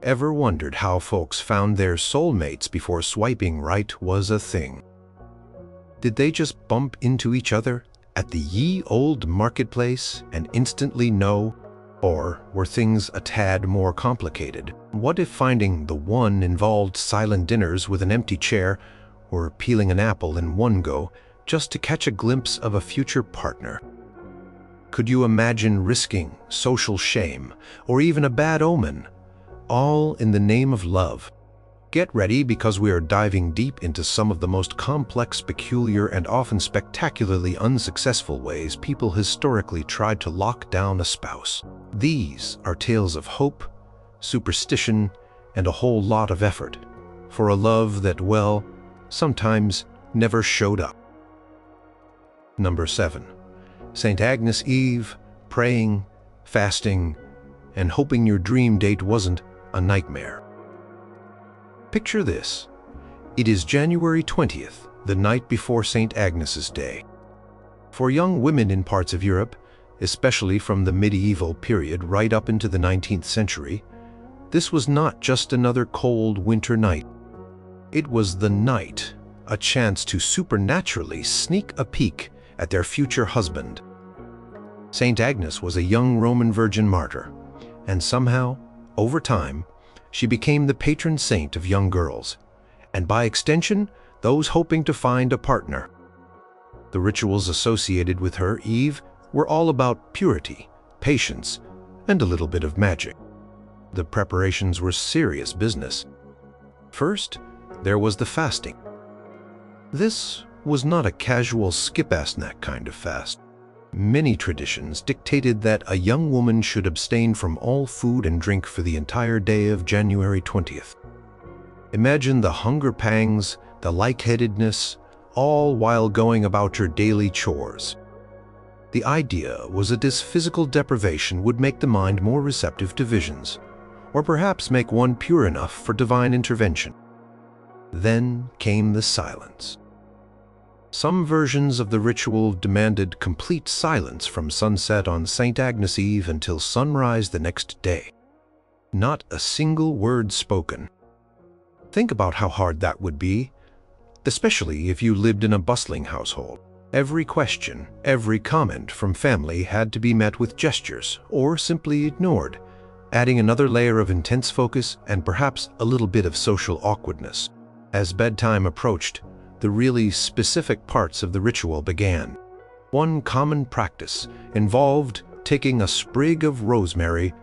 Ever wondered how folks found their soulmates before swiping right was a thing? Did they just bump into each other at the ye old marketplace and instantly know? Or were things a tad more complicated? What if finding the one involved silent dinners with an empty chair or peeling an apple in one go just to catch a glimpse of a future partner? Could you imagine risking social shame or even a bad omen, all in the name of love? Get ready, because we are diving deep into some of the most complex, peculiar, and often spectacularly unsuccessful ways people historically tried to lock down a spouse. These are tales of hope, superstition, and a whole lot of effort for a love that, well, sometimes never showed up. Number 7. St. Agnes Eve, praying, fasting, and hoping your dream date wasn't a nightmare. Picture this. It is January 20th, the night before St. Agnes's Day. For young women in parts of Europe, especially from the medieval period right up into the 19th century, this was not just another cold winter night. It was the night, a chance to supernaturally sneak a peek at their future husband. St. Agnes was a young Roman virgin martyr, and somehow, over time, she became the patron saint of young girls, and by extension, those hoping to find a partner. The rituals associated with her, Eve, were all about purity, patience, and a little bit of magic. The preparations were serious business. First, there was the fasting. This was not a casual skip-a-snack kind of fast. Many traditions dictated that a young woman should abstain from all food and drink for the entire day of January 20th. Imagine the hunger pangs, the lightheadedness, all while going about your daily chores. The idea was that this physical deprivation would make the mind more receptive to visions, or perhaps make one pure enough for divine intervention. Then came the silence. Some versions of the ritual demanded complete silence from sunset on St. Agnes Eve until sunrise the next day. Not a single word spoken. Think about how hard that would be, especially if you lived in a bustling household. Every question, every comment from family had to be met with gestures or simply ignored, adding another layer of intense focus and perhaps a little bit of social awkwardness. As bedtime approached, the really specific parts of the ritual began. One common practice involved taking a sprig of rosemary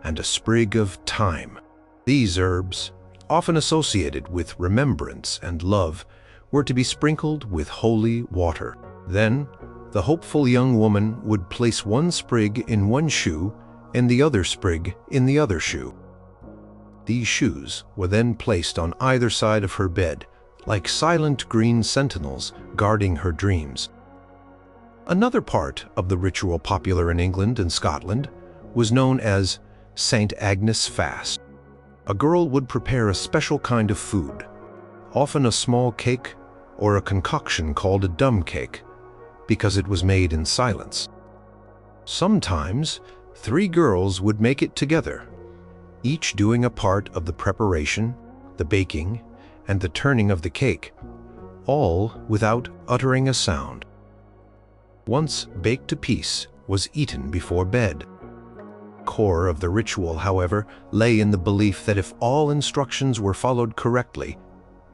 and a sprig of thyme. These herbs, often associated with remembrance and love, were to be sprinkled with holy water. Then, the hopeful young woman would place one sprig in one shoe and the other sprig in the other shoe. These shoes were then placed on either side of her bed, like silent green sentinels guarding her dreams. Another part of the ritual popular in England and Scotland was known as St. Agnes Fast. A girl would prepare a special kind of food, often a small cake or a concoction called a dumb cake, because it was made in silence. Sometimes 3 girls would make it together, each doing a part of the preparation, the baking, and the turning of the cake, all without uttering a sound. Once baked a piece was eaten before bed. Core of the ritual, however, lay in the belief that if all instructions were followed correctly,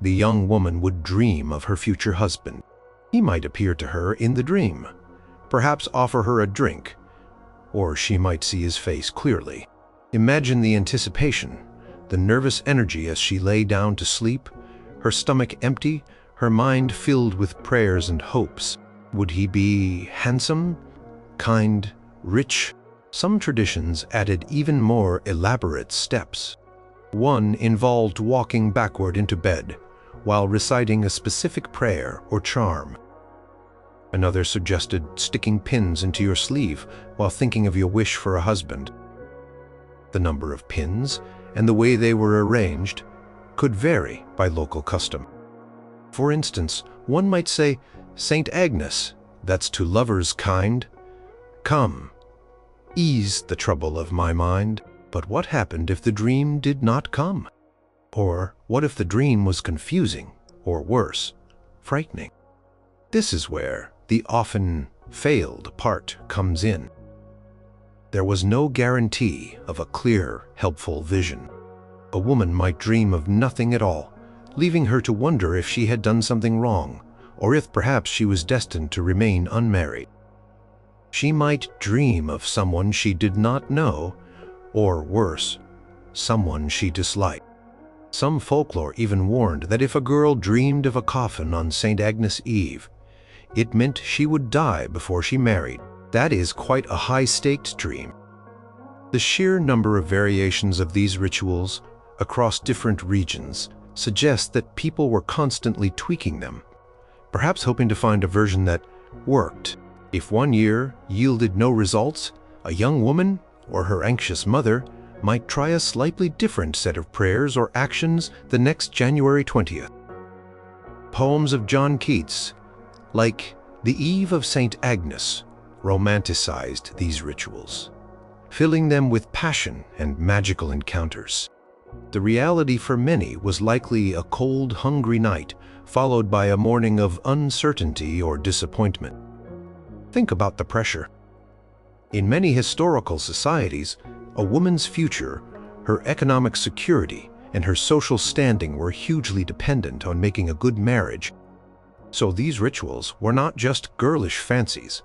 the young woman would dream of her future husband. He might appear to her in the dream, perhaps offer her a drink, or she might see his face clearly. Imagine the anticipation, the nervous energy as she lay down to sleep, her stomach empty, her mind filled with prayers and hopes. Would he be handsome, kind, rich? Some traditions added even more elaborate steps. One involved walking backward into bed while reciting a specific prayer or charm. Another suggested sticking pins into your sleeve while thinking of your wish for a husband. The number of pins and the way they were arranged could vary by local custom. For instance, one might say, "Saint Agnes, that's to lovers kind, come, ease the trouble of my mind." But what happened if the dream did not come? Or what if the dream was confusing, or worse, frightening? This is where the often failed part comes in. There was no guarantee of a clear, helpful vision. A woman might dream of nothing at all, leaving her to wonder if she had done something wrong, or if perhaps she was destined to remain unmarried. She might dream of someone she did not know, or worse, someone she disliked. Some folklore even warned that if a girl dreamed of a coffin on St. Agnes Eve, it meant she would die before she married. That is quite a high-stakes dream. The sheer number of variations of these rituals across different regions suggests that people were constantly tweaking them, perhaps hoping to find a version that worked. If one year yielded no results, a young woman or her anxious mother might try a slightly different set of prayers or actions the next January 20th. Poems of John Keats, like The Eve of St. Agnes, romanticized these rituals, filling them with passion and magical encounters. The reality for many was likely a cold, hungry night, followed by a morning of uncertainty or disappointment. Think about the pressure. In many historical societies, a woman's future, her economic security, and her social standing were hugely dependent on making a good marriage. So these rituals were not just girlish fancies.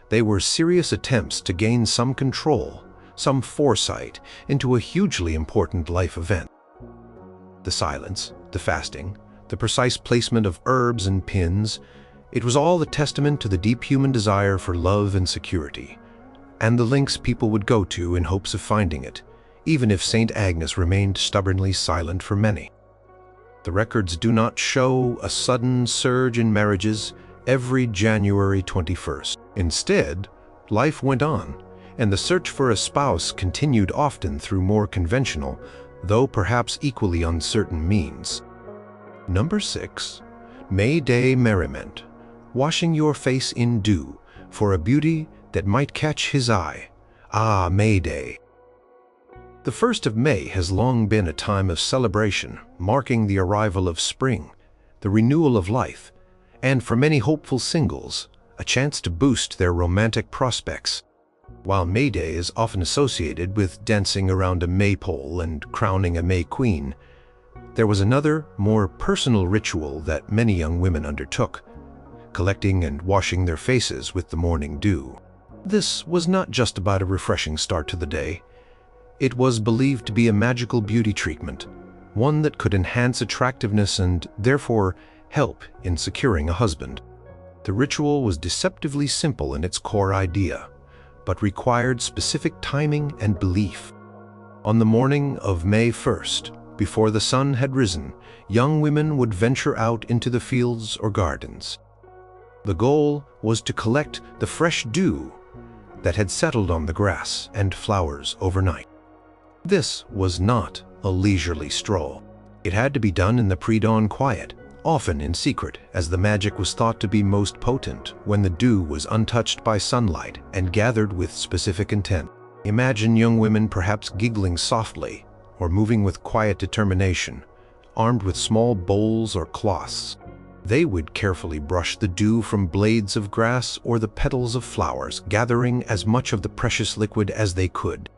They were serious attempts to gain some control, some foresight into a hugely important life event. The silence, the fasting, the precise placement of herbs and pins, it was all a testament to the deep human desire for love and security, and the lengths people would go to in hopes of finding it, even if St. Agnes remained stubbornly silent for many. The records do not show a sudden surge in marriages every January 21st. Instead, life went on, and the search for a spouse continued often through more conventional, though perhaps equally uncertain means. Number 6. May Day Merriment. Washing your face in dew for a beauty that might catch his eye. Ah, May Day. The 1st of May has long been a time of celebration, marking the arrival of spring, the renewal of life, and for many hopeful singles, a chance to boost their romantic prospects. While May Day is often associated with dancing around a maypole and crowning a May Queen, there was another, more personal ritual that many young women undertook, collecting and washing their faces with the morning dew. This was not just about a refreshing start to the day. It was believed to be a magical beauty treatment, one that could enhance attractiveness and, therefore, help in securing a husband. The ritual was deceptively simple in its core idea, but required specific timing and belief. On the morning of May 1st, before the sun had risen, young women would venture out into the fields or gardens. The goal was to collect the fresh dew that had settled on the grass and flowers overnight. This was not a leisurely stroll. It had to be done in the pre-dawn quiet, often in secret, as the magic was thought to be most potent when the dew was untouched by sunlight and gathered with specific intent. Imagine young women perhaps giggling softly or moving with quiet determination, armed with small bowls or cloths. They would carefully brush the dew from blades of grass or the petals of flowers, gathering as much of the precious liquid as they could.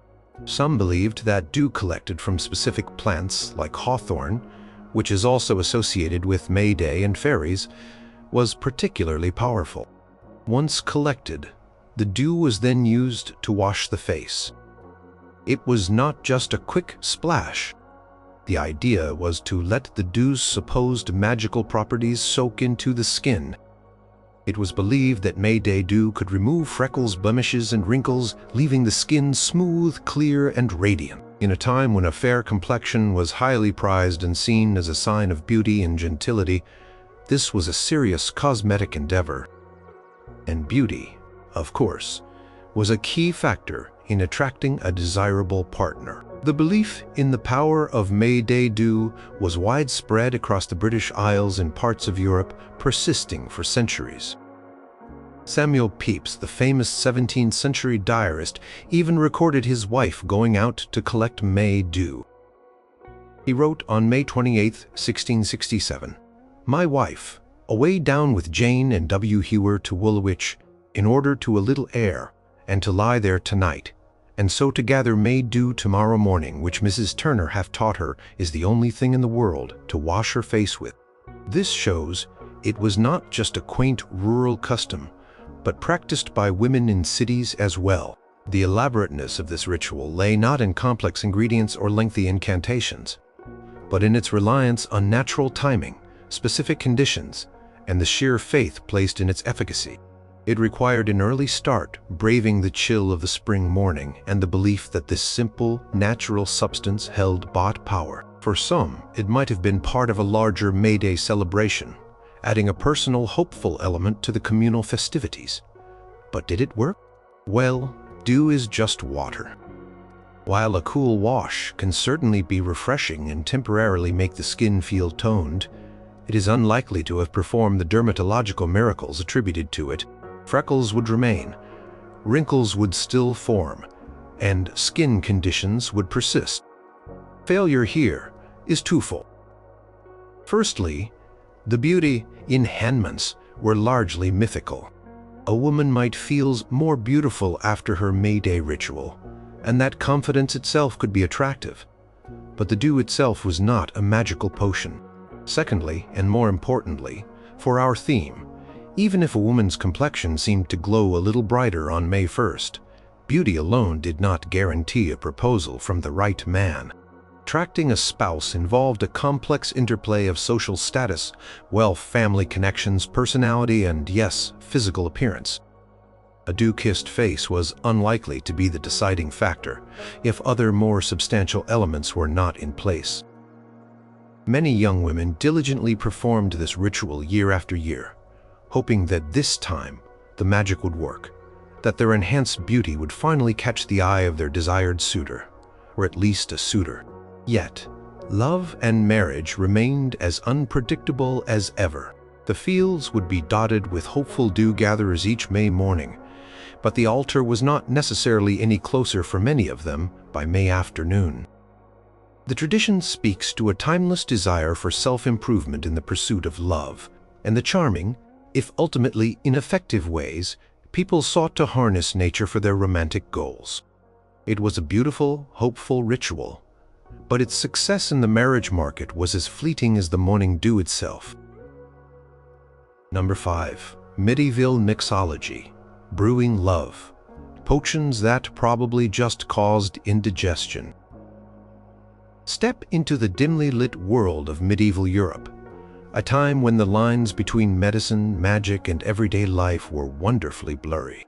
Some believed that dew collected from specific plants like hawthorn, which is also associated with May Day and fairies, was particularly powerful. Once collected, the dew was then used to wash the face. It was not just a quick splash. The idea was to let the dew's supposed magical properties soak into the skin. It was believed that May Day dew could remove freckles, blemishes, and wrinkles, leaving the skin smooth, clear, and radiant. In a time when a fair complexion was highly prized and seen as a sign of beauty and gentility, this was a serious cosmetic endeavor. And beauty, of course, was a key factor in attracting a desirable partner. The belief in the power of May Day dew was widespread across the British Isles and parts of Europe, persisting for centuries. Samuel Pepys, the famous 17th century diarist, even recorded his wife going out to collect May dew. He wrote on May 28, 1667, "My wife, away down with Jane and W. Hewer to Woolwich, in order to a little air, and to lie there tonight, and so to gather May dew tomorrow morning, which Mrs. Turner hath taught her is the only thing in the world to wash her face with." This shows it was not just a quaint rural custom, but practiced by women in cities as well. The elaborateness of this ritual lay not in complex ingredients or lengthy incantations, but in its reliance on natural timing, specific conditions, and the sheer faith placed in its efficacy. It required an early start, braving the chill of the spring morning, and the belief that this simple, natural substance held bought power. For some, it might have been part of a larger May Day celebration, adding a personal, hopeful element to the communal festivities. But did it work? Well, dew is just water. While a cool wash can certainly be refreshing and temporarily make the skin feel toned, it is unlikely to have performed the dermatological miracles attributed to it. Freckles would remain, wrinkles would still form, and skin conditions would persist. Failure here is twofold. Firstly, the beauty enhancements were largely mythical. A woman might feel more beautiful after her May Day ritual, and that confidence itself could be attractive. But the dew itself was not a magical potion. Secondly, and more importantly, for our theme, even if a woman's complexion seemed to glow a little brighter on May 1st, beauty alone did not guarantee a proposal from the right man. Attracting a spouse involved a complex interplay of social status, wealth, family connections, personality, and, yes, physical appearance. A dew-kissed face was unlikely to be the deciding factor if other more substantial elements were not in place. Many young women diligently performed this ritual year after year, hoping that this time the magic would work, that their enhanced beauty would finally catch the eye of their desired suitor, or at least a suitor. Yet, love and marriage remained as unpredictable as ever. The fields would be dotted with hopeful dew-gatherers each May morning, but the altar was not necessarily any closer for many of them by May afternoon. The tradition speaks to a timeless desire for self-improvement in the pursuit of love, and the charming, if ultimately ineffective ways, people sought to harness nature for their romantic goals. It was a beautiful, hopeful ritual, but its success in the marriage market was as fleeting as the morning dew itself. Number 5. Medieval mixology. Brewing love. Potions that probably just caused indigestion. Step into the dimly lit world of medieval Europe, a time when the lines between medicine, magic, and everyday life were wonderfully blurry.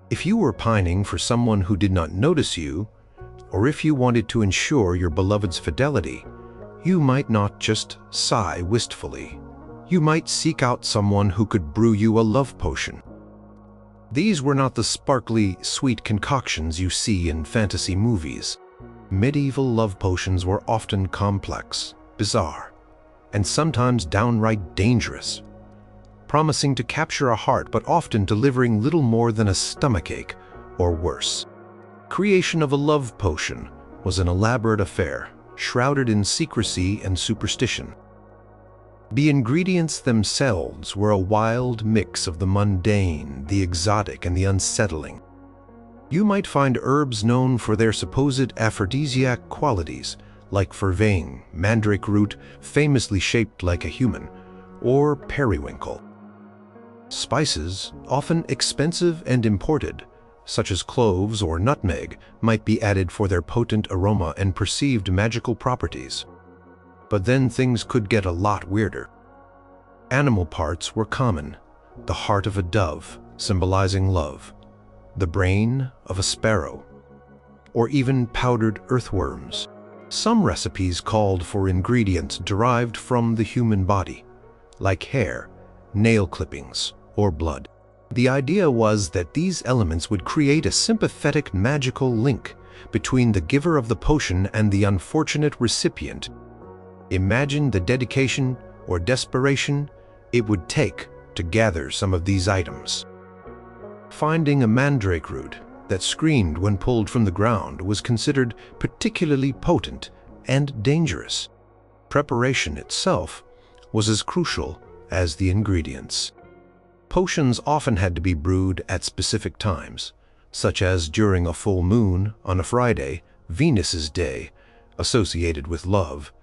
If you were pining for someone who did not notice you, or if you wanted to ensure your beloved's fidelity, you might not just sigh wistfully. You might seek out someone who could brew you a love potion. These were not the sparkly, sweet concoctions you see in fantasy movies. Medieval love potions were often complex, bizarre, and sometimes downright dangerous, promising to capture a heart but often delivering little more than a stomachache or worse. Creation of a love potion was an elaborate affair, shrouded in secrecy and superstition. The ingredients themselves were a wild mix of the mundane, the exotic, and the unsettling. You might find herbs known for their supposed aphrodisiac qualities, like vervain, mandrake root famously shaped like a human, or periwinkle. Spices, often expensive and imported, such as cloves or nutmeg, might be added for their potent aroma and perceived magical properties. But then things could get a lot weirder. Animal parts were common: the heart of a dove, symbolizing love, the brain of a sparrow, or even powdered earthworms. Some recipes called for ingredients derived from the human body, like hair, nail clippings, or blood. The idea was that these elements would create a sympathetic magical link between the giver of the potion and the unfortunate recipient. Imagine the dedication or desperation it would take to gather some of these items. Finding a mandrake root that screamed when pulled from the ground was considered particularly potent and dangerous. Preparation itself was as crucial as the ingredients. Potions often had to be brewed at specific times, such as during a full moon on a Friday, Venus's day, associated with love,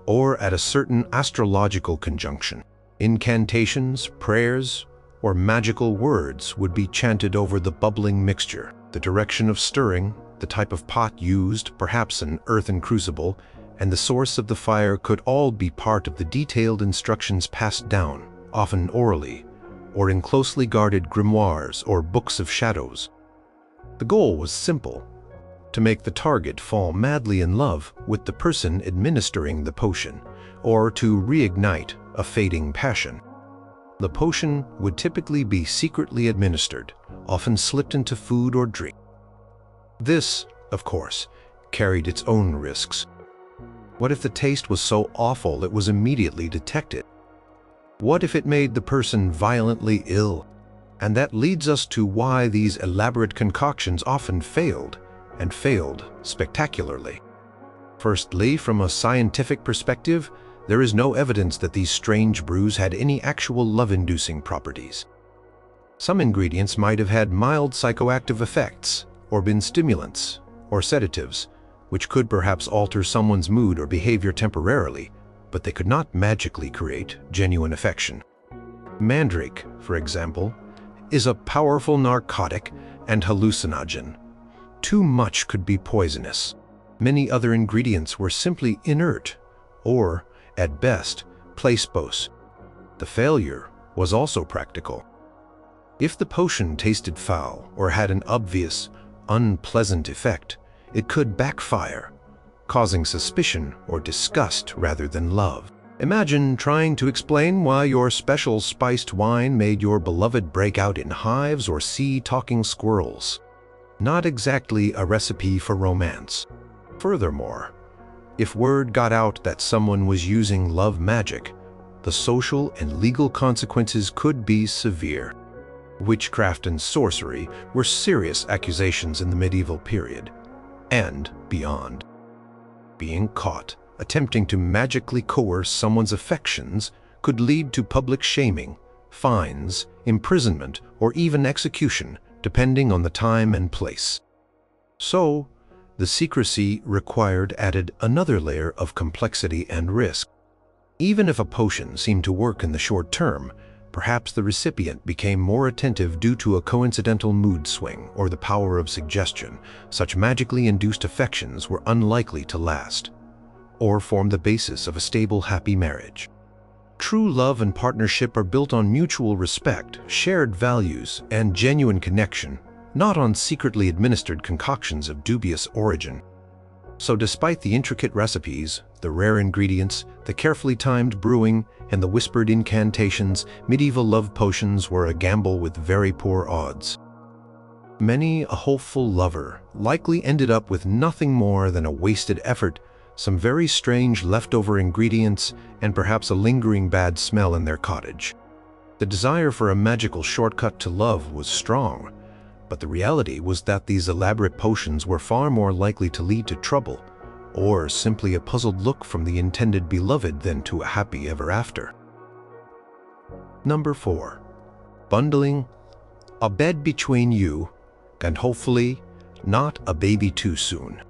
or at a certain astrological conjunction. Incantations, prayers, or magical words would be chanted over the bubbling mixture. The direction of stirring, the type of pot used, perhaps an earthen crucible, and the source of the fire could all be part of the detailed instructions passed down, often orally, or in closely guarded grimoires or books of shadows. The goal was simple: to make the target fall madly in love with the person administering the potion, or to reignite a fading passion. The potion would typically be secretly administered, often slipped into food or drink. This, of course, carried its own risks. What if the taste was so awful it was immediately detected? What if it made the person violently ill? And that leads us to why these elaborate concoctions often failed, and failed spectacularly. Firstly, from a scientific perspective, there is no evidence that these strange brews had any actual love-inducing properties. Some ingredients might have had mild psychoactive effects, or been stimulants, or sedatives, which could perhaps alter someone's mood or behavior temporarily, but they could not magically create genuine affection. Mandrake, for example, is a powerful narcotic and hallucinogen. Too much could be poisonous. Many other ingredients were simply inert, or, at best, placebos. The failure was also practical. If the potion tasted foul or had an obvious, unpleasant effect, it could backfire, causing suspicion or disgust rather than love. Imagine trying to explain why your special spiced wine made your beloved break out in hives or see talking squirrels. Not exactly a recipe for romance. Furthermore, if word got out that someone was using love magic, the social and legal consequences could be severe. Witchcraft and sorcery were serious accusations in the medieval period, and beyond. Being caught attempting to magically coerce someone's affections could lead to public shaming, fines, imprisonment, or even execution, depending on the time and place. So, the secrecy required added another layer of complexity and risk. Even if a potion seemed to work in the short term, perhaps the recipient became more attentive due to a coincidental mood swing or the power of suggestion. Such magically induced affections were unlikely to last, or form the basis of a stable, happy marriage. True love and partnership are built on mutual respect, shared values, and genuine connection, not on secretly administered concoctions of dubious origin. So despite the intricate recipes, the rare ingredients, the carefully timed brewing, and the whispered incantations, medieval love potions were a gamble with very poor odds. Many a hopeful lover likely ended up with nothing more than a wasted effort, some very strange leftover ingredients, and perhaps a lingering bad smell in their cottage. The desire for a magical shortcut to love was strong, but the reality was that these elaborate potions were far more likely to lead to trouble, or simply a puzzled look from the intended beloved than to a happy ever after. Number 4. Bundling a bed between you and hopefully not a baby too soon.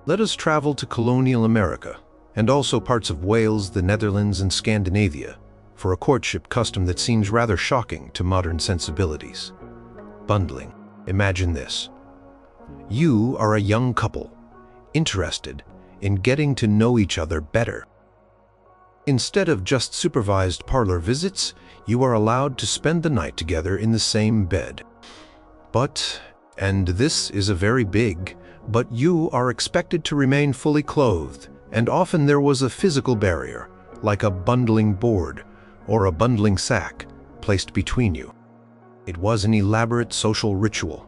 Let us travel to colonial America, and also parts of Wales, the Netherlands, and Scandinavia, for a courtship custom that seems rather shocking to modern sensibilities. Bundling. Imagine this. You are a young couple, interested in getting to know each other better. Instead of just supervised parlor visits, you are allowed to spend the night together in the same bed. But, and this is a very big, but you are expected to remain fully clothed, and often there was a physical barrier, like a bundling board or a bundling sack, placed between you. It was an elaborate social ritual,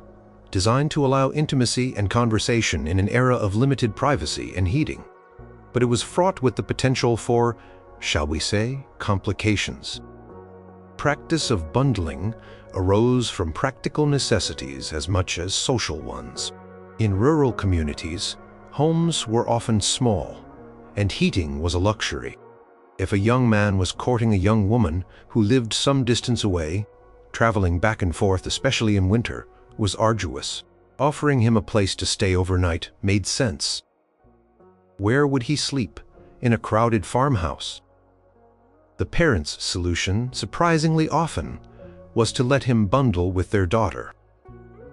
designed to allow intimacy and conversation in an era of limited privacy and heating. But it was fraught with the potential for, shall we say, complications. Practice of bundling arose from practical necessities as much as social ones. In rural communities, homes were often small, and heating was a luxury. If a young man was courting a young woman who lived some distance away, traveling back and forth, especially in winter, was arduous. Offering him a place to stay overnight made sense. Where would he sleep? In a crowded farmhouse? The parents' solution, surprisingly often, was to let him bundle with their daughter.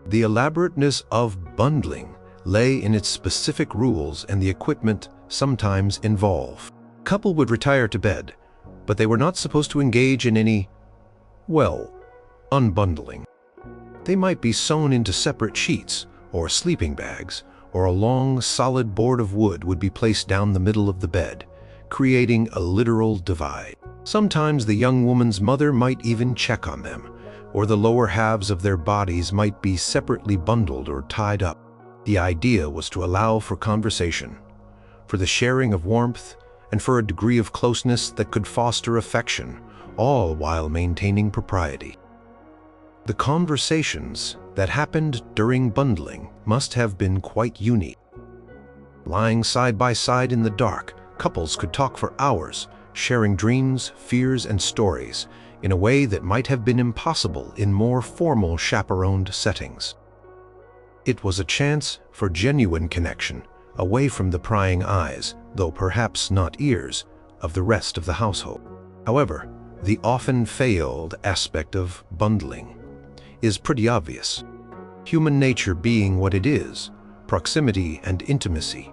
The elaborateness of bundling lay in its specific rules and the equipment sometimes involved. Couple would retire to bed, but they were not supposed to engage in any, well, unbundling. They might be sewn into separate sheets or sleeping bags, or a long, solid board of wood would be placed down the middle of the bed, creating a literal divide. Sometimes the young woman's mother might even check on them, or the lower halves of their bodies might be separately bundled or tied up. The idea was to allow for conversation, for the sharing of warmth, and for a degree of closeness that could foster affection, all while maintaining propriety. The conversations that happened during bundling must have been quite unique. Lying side by side in the dark, couples could talk for hours, sharing dreams, fears, and stories in a way that might have been impossible in more formal chaperoned settings. It was a chance for genuine connection, away from the prying eyes, though perhaps not ears, of the rest of the household. However, the often failed aspect of bundling is pretty obvious. Human nature being what it is, proximity and intimacy,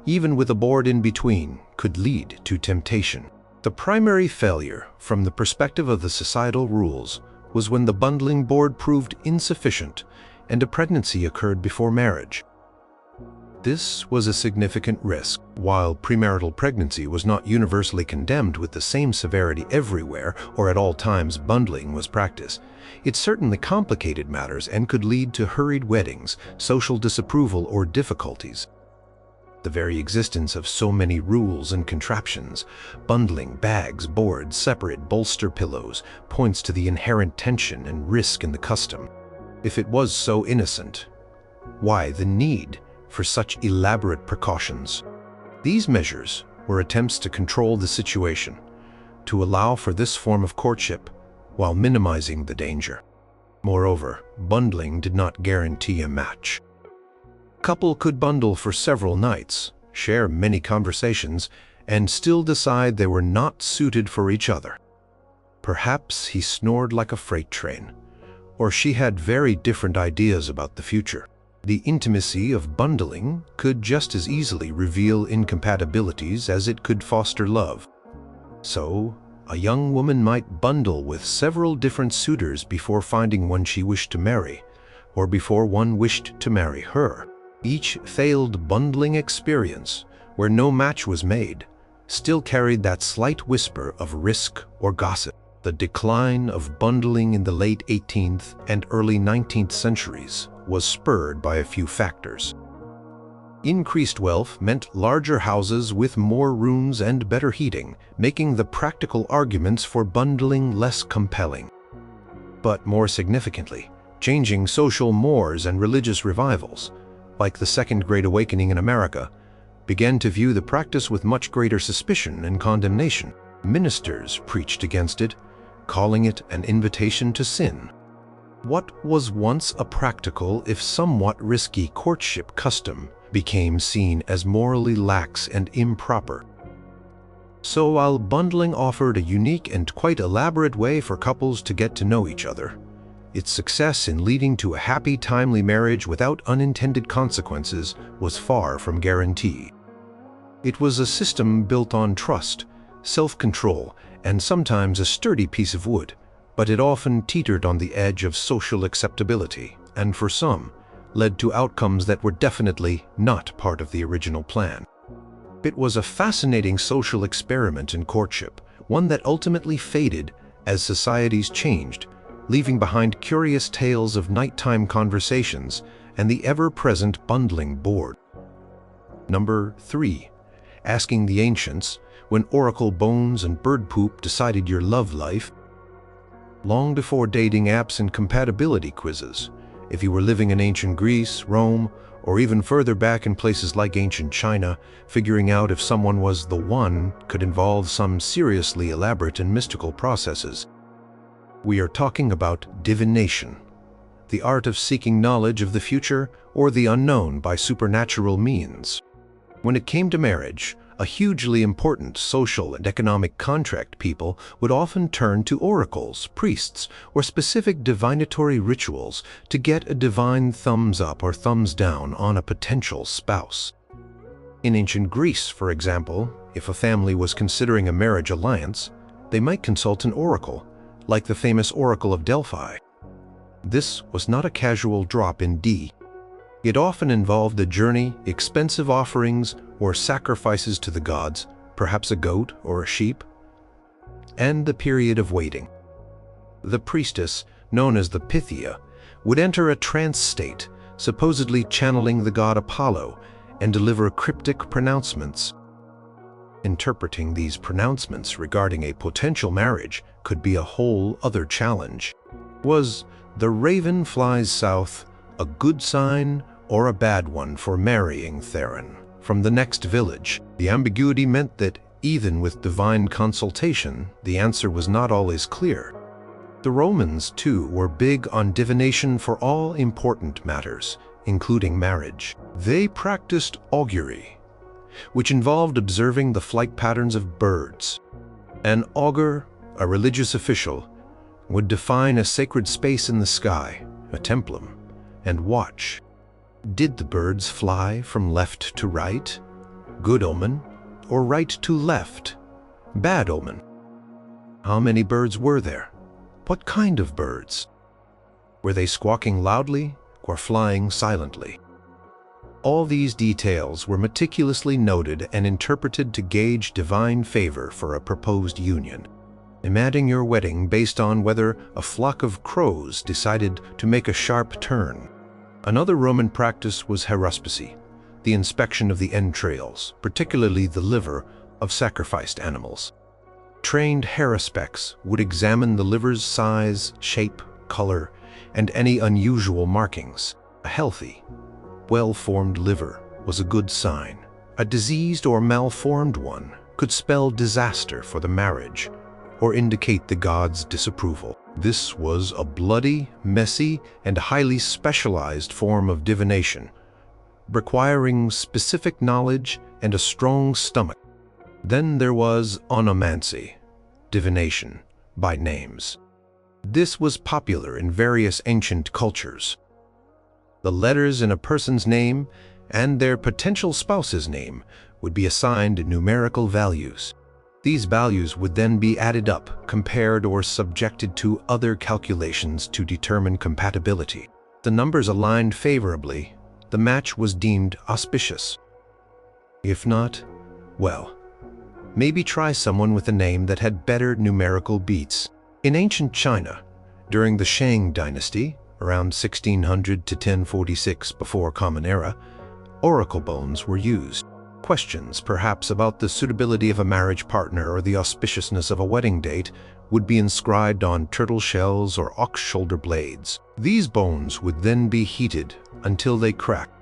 even with a board in between, could lead to temptation. The primary failure, from the perspective of the societal rules, was when the bundling board proved insufficient and a pregnancy occurred before marriage. This was a significant risk. While premarital pregnancy was not universally condemned with the same severity everywhere or at all times bundling was practiced, it certainly complicated matters and could lead to hurried weddings, social disapproval, or difficulties. The very existence of so many rules and contraptions, bundling, bags, boards, separate bolster pillows, points to the inherent tension and risk in the custom. If it was so innocent, why the need for such elaborate precautions? These measures were attempts to control the situation, to allow for this form of courtship while minimizing the danger. Moreover, bundling did not guarantee a match. Couple could bundle for several nights, share many conversations, and still decide they were not suited for each other. Perhaps he snored like a freight train, or she had very different ideas about the future. The intimacy of bundling could just as easily reveal incompatibilities as it could foster love. So, a young woman might bundle with several different suitors before finding one she wished to marry, or before one wished to marry her. Each failed bundling experience, where no match was made, still carried that slight whisper of risk or gossip. The decline of bundling in the late 18th and early 19th centuries was spurred by a few factors. Increased wealth meant larger houses with more rooms and better heating, making the practical arguments for bundling less compelling. But more significantly, changing social mores and religious revivals, like the Second Great Awakening in America, began to view the practice with much greater suspicion and condemnation. Ministers preached against it, calling it an invitation to sin. What was once a practical, if somewhat risky, courtship custom became seen as morally lax and improper. So while bundling offered a unique and quite elaborate way for couples to get to know each other, its success in leading to a happy, timely marriage without unintended consequences was far from guaranteed. It was a system built on trust, self-control, and sometimes a sturdy piece of wood, but it often teetered on the edge of social acceptability, and for some, led to outcomes that were definitely not part of the original plan. It was a fascinating social experiment in courtship, one that ultimately faded as societies changed, leaving behind curious tales of nighttime conversations and the ever-present bundling board. Number 3. Asking the ancients, when oracle bones and bird poop decided your love life. long before dating apps and compatibility quizzes. If you were living in ancient Greece, Rome, or even further back in places like ancient China, figuring out if someone was the one could involve some seriously elaborate and mystical processes. We are talking about divination, the art of seeking knowledge of the future or the unknown by supernatural means. When it came to marriage, a hugely important social and economic contract, people would often turn to oracles, priests, or specific divinatory rituals to get a divine thumbs up or thumbs down on a potential spouse. In ancient Greece, for example, if a family was considering a marriage alliance, they might consult an oracle, like the famous Oracle of Delphi. This was not a casual drop in D. It often involved a journey, expensive offerings, or sacrifices to the gods, perhaps a goat or a sheep, and the period of waiting. The priestess, known as the Pythia, would enter a trance state, supposedly channeling the god Apollo, and deliver cryptic pronouncements. Interpreting these pronouncements regarding a potential marriage could be a whole other challenge. Was the raven flies south a good sign or a bad one for marrying Theron from the next village? The ambiguity meant that even with divine consultation, the answer was not always clear. The Romans, too, were big on divination for all important matters, including marriage. They practiced augury, which involved observing the flight patterns of birds. An augur, a religious official, would define a sacred space in the sky, a templum, and watch. Did the birds fly from left to right? Good omen. Or right to left? Bad omen. How many birds were there? What kind of birds? Were they squawking loudly or flying silently? All these details were meticulously noted and interpreted to gauge divine favor for a proposed union. Imagine your wedding based on whether a flock of crows decided to make a sharp turn. Another Roman practice was haruspicy, the inspection of the entrails, particularly the liver, of sacrificed animals. Trained haruspics would examine the liver's size, shape, color, and any unusual markings. A healthy, well-formed liver was a good sign. A diseased or malformed one could spell disaster for the marriage or indicate the gods' disapproval. This was a bloody, messy, and highly specialized form of divination, requiring specific knowledge and a strong stomach. Then there was onomancy, divination by names. This was popular in various ancient cultures. The letters in a person's name and their potential spouse's name would be assigned numerical values. These values would then be added up, compared, or subjected to other calculations to determine compatibility. The numbers aligned favorably, the match was deemed auspicious. If not, well, maybe try someone with a name that had better numerical beats. In ancient China, during the Shang dynasty, around 1600 to 1046 before Common Era, oracle bones were used. Questions, perhaps about the suitability of a marriage partner or the auspiciousness of a wedding date, would be inscribed on turtle shells or ox shoulder blades. These bones would then be heated until they cracked.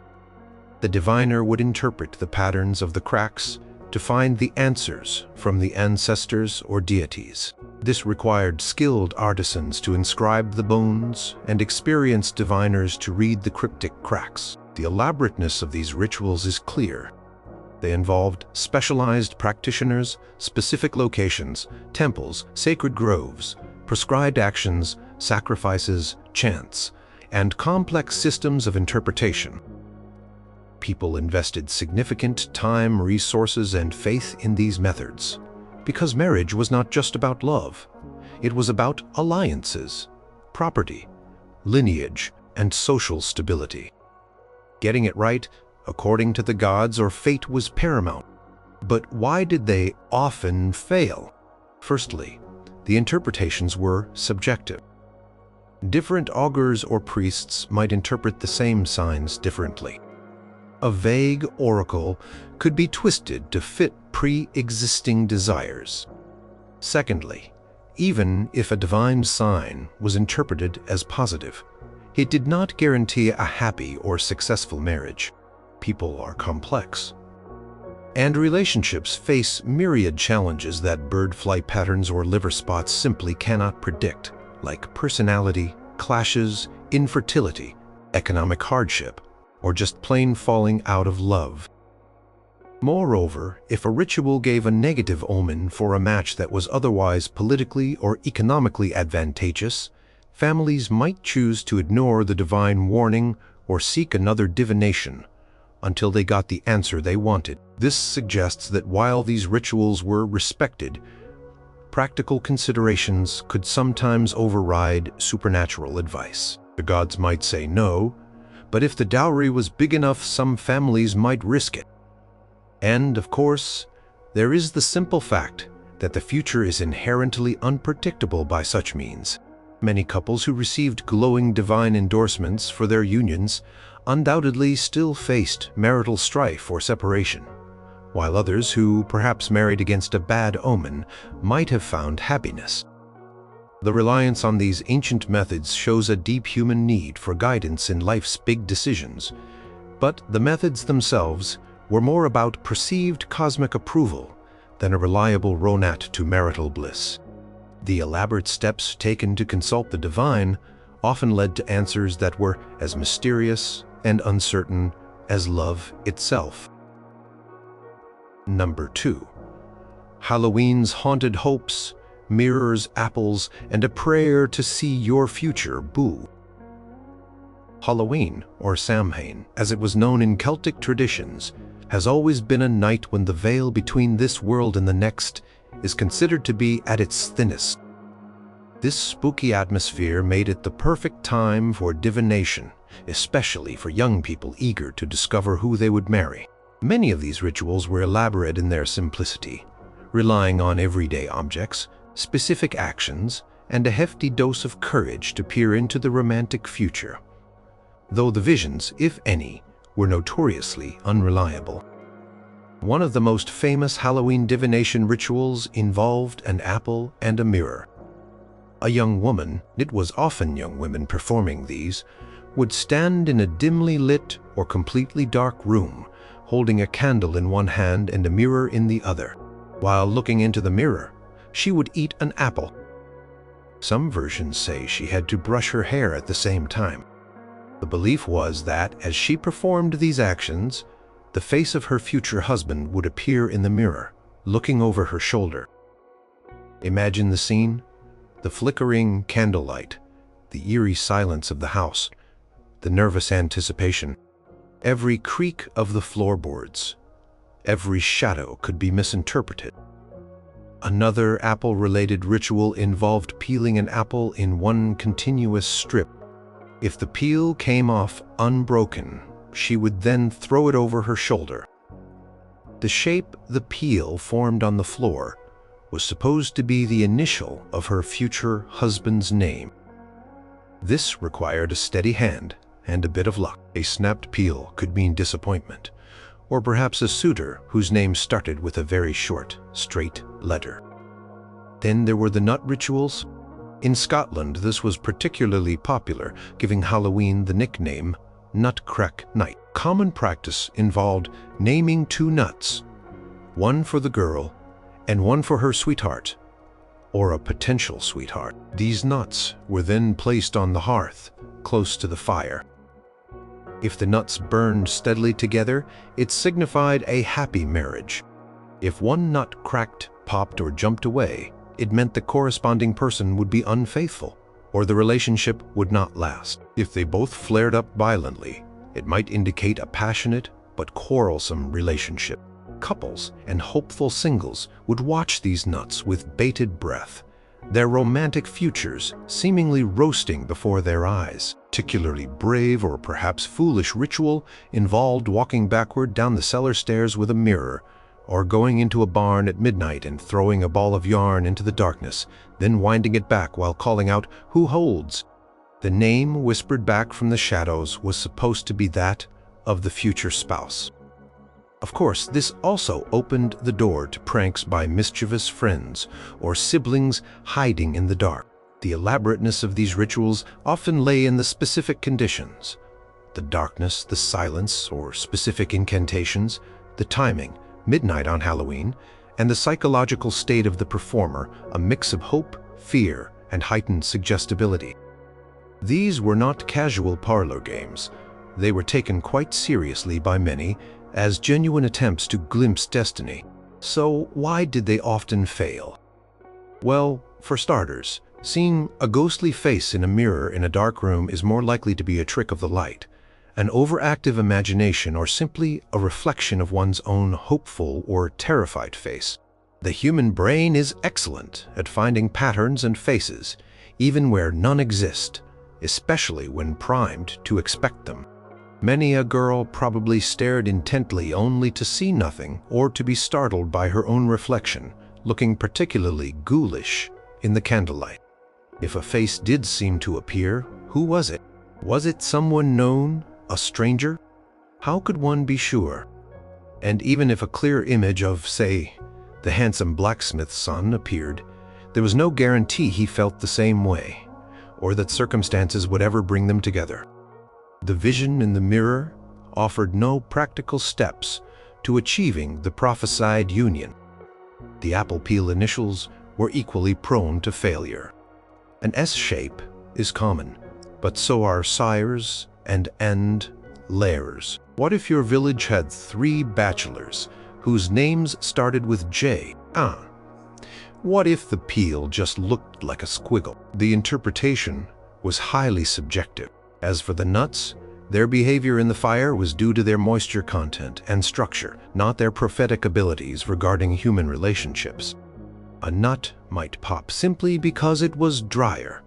The diviner would interpret the patterns of the cracks to find the answers from the ancestors or deities. This required skilled artisans to inscribe the bones and experienced diviners to read the cryptic cracks. The elaborateness of these rituals is clear. They involved specialized practitioners, specific locations, temples, sacred groves, prescribed actions, sacrifices, chants, and complex systems of interpretation. People invested significant time, resources, and faith in these methods, because marriage was not just about love. It was about alliances, property, lineage, and social stability. Getting it right, according to the gods or fate, was paramount. But why did they often fail? Firstly, the interpretations were subjective. Different augurs or priests might interpret the same signs differently. A vague oracle could be twisted to fit pre-existing desires. Secondly, Even if a divine sign was interpreted as positive, it did not guarantee a happy or successful marriage. People are complex, and relationships face myriad challenges that bird flight patterns or liver spots simply cannot predict, like personality, clashes, infertility, economic hardship, or just plain falling out of love. Moreover, if a ritual gave a negative omen for a match that was otherwise politically or economically advantageous, families might choose to ignore the divine warning or seek another divination until they got the answer they wanted. This suggests that while these rituals were respected, practical considerations could sometimes override supernatural advice. The gods might say no, but if the dowry was big enough, some families might risk it. And, of course, there is the simple fact that the future is inherently unpredictable by such means. Many couples who received glowing divine endorsements for their unions undoubtedly still faced marital strife or separation, while others who perhaps married against a bad omen might have found happiness. The reliance on these ancient methods shows a deep human need for guidance in life's big decisions, but the methods themselves were more about perceived cosmic approval than a reliable roadmap to marital bliss. The elaborate steps taken to consult the divine often led to answers that were as mysterious and uncertain as love itself. Number 2. Halloween's haunted hopes, mirrors, apples, and a prayer to see your future boo. Halloween, or Samhain, as it was known in Celtic traditions, has always been a night when the veil between this world and the next is considered to be at its thinnest. This spooky atmosphere made it the perfect time for divination, especially for young people eager to discover who they would marry. Many of these rituals were elaborate in their simplicity, relying on everyday objects, specific actions, and a hefty dose of courage to peer into the romantic future, though the visions, if any, were notoriously unreliable. One of the most famous Halloween divination rituals involved an apple and a mirror. A young woman, it was often young women performing these, would stand in a dimly lit or completely dark room, holding a candle in one hand and a mirror in the other. While looking into the mirror, she would eat an apple. Some versions say she had to brush her hair at the same time. The belief was that as she performed these actions, the face of her future husband would appear in the mirror, looking over her shoulder. Imagine the scene: the flickering candlelight, the eerie silence of the house, the nervous anticipation. Every creak of the floorboards, every shadow could be misinterpreted. Another apple-related ritual involved peeling an apple in one continuous strip. If the peel came off unbroken, she would then throw it over her shoulder. The shape the peel formed on the floor was supposed to be the initial of her future husband's name. This required a steady hand and a bit of luck. A snapped peel could mean disappointment, or perhaps a suitor whose name started with a very short, straight letter. Then there were the nut rituals. In Scotland, this was particularly popular, giving Halloween the nickname Nutcrack Night. Common practice involved naming 2 nuts, one for the girl and one for her sweetheart, or a potential sweetheart. These nuts were then placed on the hearth, close to the fire. If the nuts burned steadily together, it signified a happy marriage. If one nut cracked, popped, or jumped away, it meant the corresponding person would be unfaithful, or the relationship would not last. If they both flared up violently, it might indicate a passionate but quarrelsome relationship. Couples and hopeful singles would watch these nuts with bated breath, their romantic futures seemingly roasting before their eyes. Particularly brave or perhaps foolish ritual involved walking backward down the cellar stairs with a mirror, or going into a barn at midnight and throwing a ball of yarn into the darkness, then winding it back while calling out, "Who holds?" The name whispered back from the shadows was supposed to be that of the future spouse. Of course, this also opened the door to pranks by mischievous friends or siblings hiding in the dark. The elaborateness of these rituals often lay in the specific conditions: the darkness, the silence, or specific incantations, the timing, midnight on Halloween, and the psychological state of the performer, a mix of hope, fear, and heightened suggestibility. These were not casual parlor games. They were taken quite seriously by many as genuine attempts to glimpse destiny. So why did they often fail? Well, for starters, seeing a ghostly face in a mirror in a dark room is more likely to be a trick of the light, an overactive imagination, or simply a reflection of one's own hopeful or terrified face. The human brain is excellent at finding patterns and faces, even where none exist, especially when primed to expect them. Many a girl probably stared intently only to see nothing or to be startled by her own reflection, looking particularly ghoulish in the candlelight. If a face did seem to appear, who was it? Was it someone known, a stranger? How could one be sure? And even if a clear image of, say, the handsome blacksmith's son appeared, there was no guarantee he felt the same way, or that circumstances would ever bring them together. The vision in the mirror offered no practical steps to achieving the prophesied union. The apple peel initials were equally prone to failure. An S shape is common, but so are sires and layers. What if your village had 3 bachelors whose names started with J? What if the peel just looked like a squiggle? The interpretation was highly subjective. As for the nuts, their behavior in the fire was due to their moisture content and structure, not their prophetic abilities regarding human relationships. A nut might pop simply because it was drier,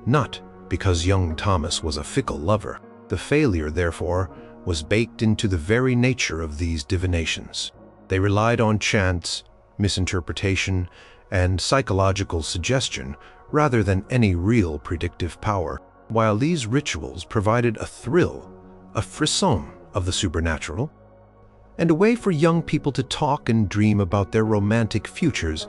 not because young Thomas was a fickle lover. The failure, therefore, was baked into the very nature of these divinations. They relied on chance, misinterpretation, and psychological suggestion rather than any real predictive power. While these rituals provided a thrill, a frisson of the supernatural, and a way for young people to talk and dream about their romantic futures,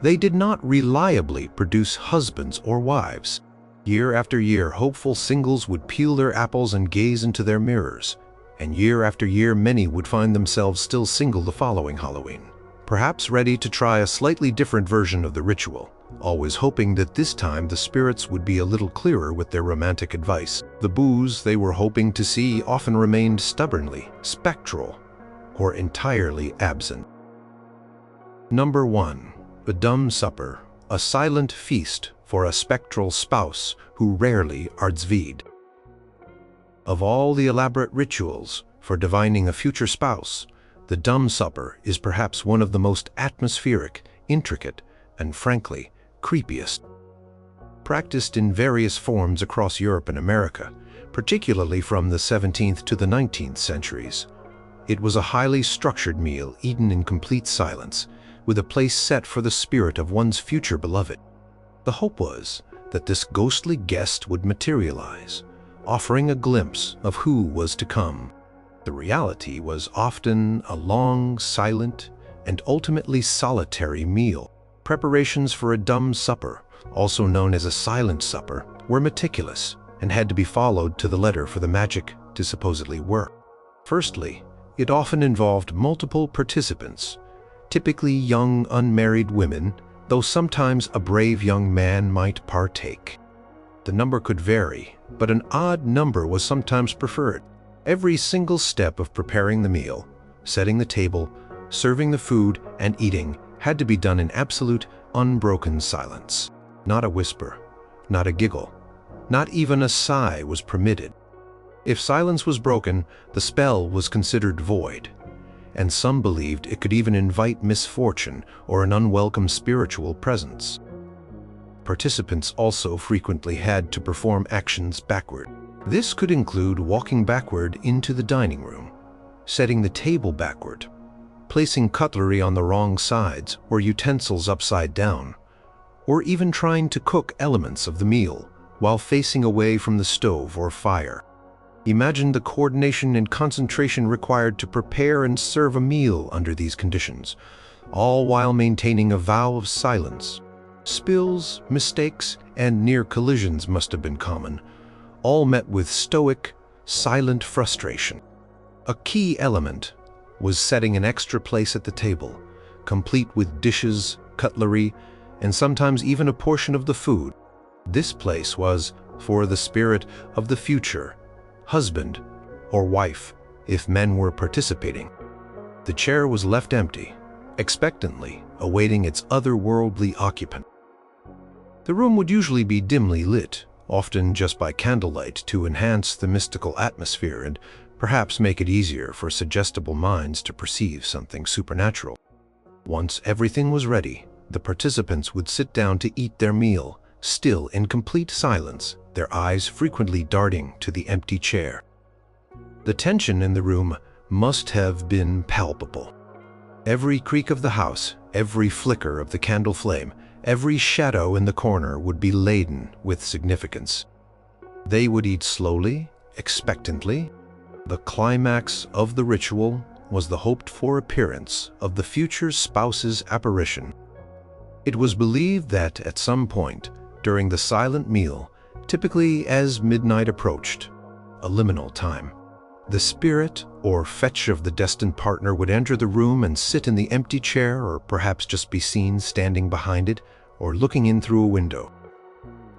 they did not reliably produce husbands or wives. Year after year, hopeful singles would peel their apples and gaze into their mirrors, and year after year many would find themselves still single the following Halloween, perhaps ready to try a slightly different version of the ritual, always hoping that this time the spirits would be a little clearer with their romantic advice. The booze they were hoping to see often remained stubbornly spectral or entirely absent. Number 1. The Dumb Supper, a silent feast for a spectral spouse who rarely ardzveed. Of all the elaborate rituals for divining a future spouse, the Dumb Supper is perhaps one of the most atmospheric, intricate, and frankly, creepiest. Practiced in various forms across Europe and America, particularly from the 17th to the 19th centuries, it was a highly structured meal eaten in complete silence, with a place set for the spirit of one's future beloved. The hope was that this ghostly guest would materialize, offering a glimpse of who was to come. The reality was often a long, silent, and ultimately solitary meal. Preparations for a dumb supper, also known as a silent supper, were meticulous and had to be followed to the letter for the magic to supposedly work. Firstly, it often involved multiple participants, typically young unmarried women, though sometimes a brave young man might partake. The number could vary, but an odd number was sometimes preferred. Every single step of preparing the meal, setting the table, serving the food, and eating had to be done in absolute, unbroken silence. Not a whisper, not a giggle, not even a sigh was permitted. If silence was broken, the spell was considered void, and some believed it could even invite misfortune or an unwelcome spiritual presence. Participants also frequently had to perform actions backward. This could include walking backward into the dining room, setting the table backward, placing cutlery on the wrong sides or utensils upside down, or even trying to cook elements of the meal while facing away from the stove or fire. Imagine the coordination and concentration required to prepare and serve a meal under these conditions, all while maintaining a vow of silence. Spills, mistakes, and near collisions must have been common, all met with stoic, silent frustration. A key element was setting an extra place at the table, complete with dishes, cutlery, and sometimes even a portion of the food. This place was for the spirit of the future, husband or wife, if men were participating. The chair was left empty, expectantly awaiting its otherworldly occupant. The room would usually be dimly lit, often just by candlelight, to enhance the mystical atmosphere and perhaps make it easier for suggestible minds to perceive something supernatural. Once everything was ready, the participants would sit down to eat their meal, still in complete silence, their eyes frequently darting to the empty chair. The tension in the room must have been palpable. Every creak of the house, every flicker of the candle flame, every shadow in the corner would be laden with significance. They would eat slowly, expectantly. The climax of the ritual was the hoped-for appearance of the future spouse's apparition. It was believed that at some point during the silent meal, typically as midnight approached, a liminal time, the spirit or fetch of the destined partner would enter the room and sit in the empty chair, or perhaps just be seen standing behind it or looking in through a window.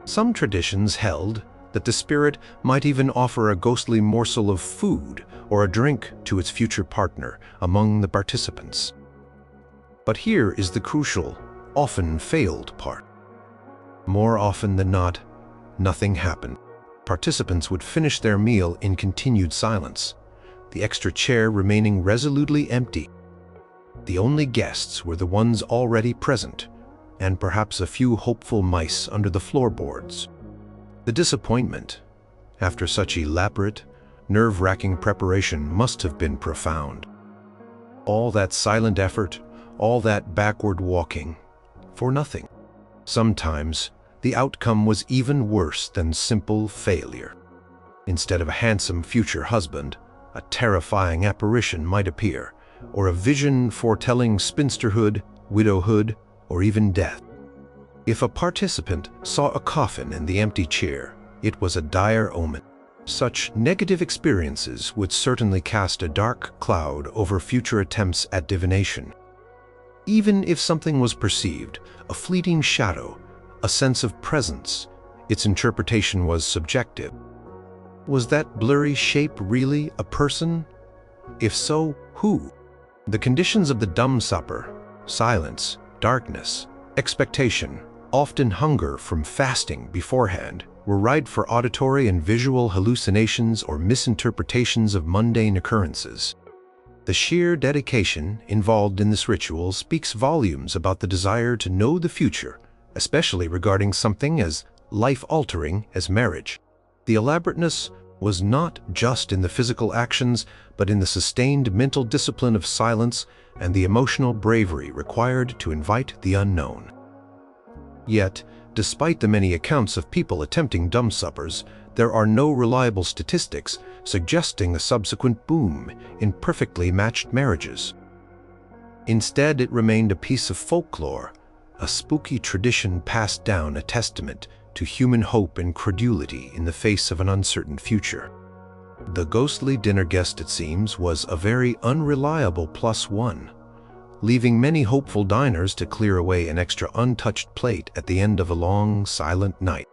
Some traditions held that the spirit might even offer a ghostly morsel of food or a drink to its future partner among the participants. But here is the crucial, often failed part. More often than not, nothing happened. Participants would finish their meal in continued silence, the extra chair remaining resolutely empty. The only guests were the ones already present, and perhaps a few hopeful mice under the floorboards. The disappointment, after such elaborate, nerve-wracking preparation, must have been profound. All that silent effort, all that backward walking, for nothing. Sometimes, the outcome was even worse than simple failure. Instead of a handsome future husband, a terrifying apparition might appear, or a vision foretelling spinsterhood, widowhood, or even death. If a participant saw a coffin in the empty chair, it was a dire omen. Such negative experiences would certainly cast a dark cloud over future attempts at divination. Even if something was perceived, a fleeting shadow, a sense of presence, its interpretation was subjective. Was that blurry shape really a person? If so, who? The conditions of the dumb supper, silence, darkness, expectation, often hunger from fasting beforehand, were ripe for auditory and visual hallucinations or misinterpretations of mundane occurrences. The sheer dedication involved in this ritual speaks volumes about the desire to know the future, especially regarding something as life-altering as marriage. The elaborateness was not just in the physical actions, but in the sustained mental discipline of silence and the emotional bravery required to invite the unknown. Yet, despite the many accounts of people attempting dumb suppers, there are no reliable statistics suggesting a subsequent boom in perfectly matched marriages. Instead, it remained a piece of folklore, a spooky tradition passed down, a testament to human hope and credulity in the face of an uncertain future. The ghostly dinner guest, it seems, was a very unreliable +1, leaving many hopeful diners to clear away an extra untouched plate at the end of a long, silent night.